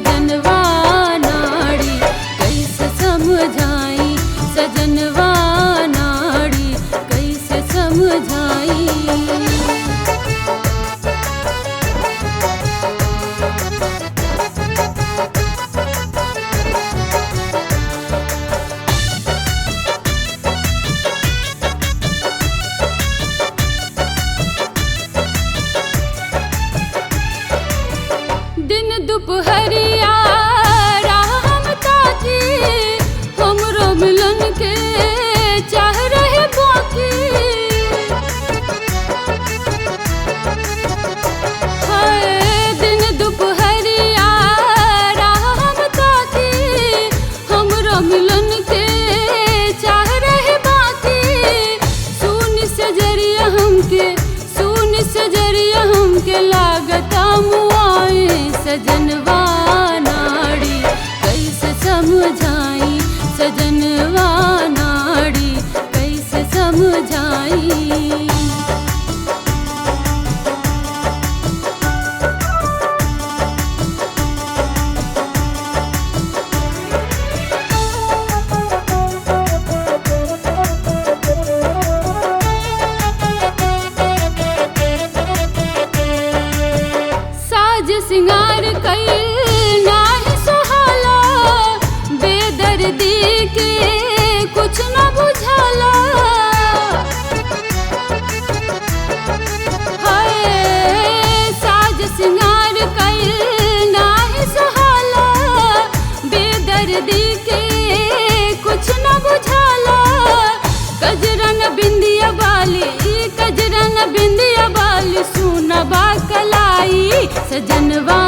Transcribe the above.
सजनवा नाड़ी कैसे समझाई, सजनवा नाड़ी कैसे समझाई। दिन दुपहरिया राम ताकी, हमरो मिलन के चाह रहे बाकी। हाय दिन दुपहरिया राम ताकी, हमरो मिलन के चाह रहे बाकी। सुन सजरिया हमके, सुन सजरिया हमके लागता मुआए, सजनवा नाड़ी कैसे समझाई, सजनवा नाड़ी कैसे समझाई। साज सिंगार कईल नाही सुहाला, बेदर्दी के कुछ न बुझाला। हाय साज सिंगार कईल नाही सुहाला, बेदर्दी के कुछ न बुझाला। कजरन बिंदिया बाली, कजरन बिंदिया बाली, सुनबा कलाई, सजनवा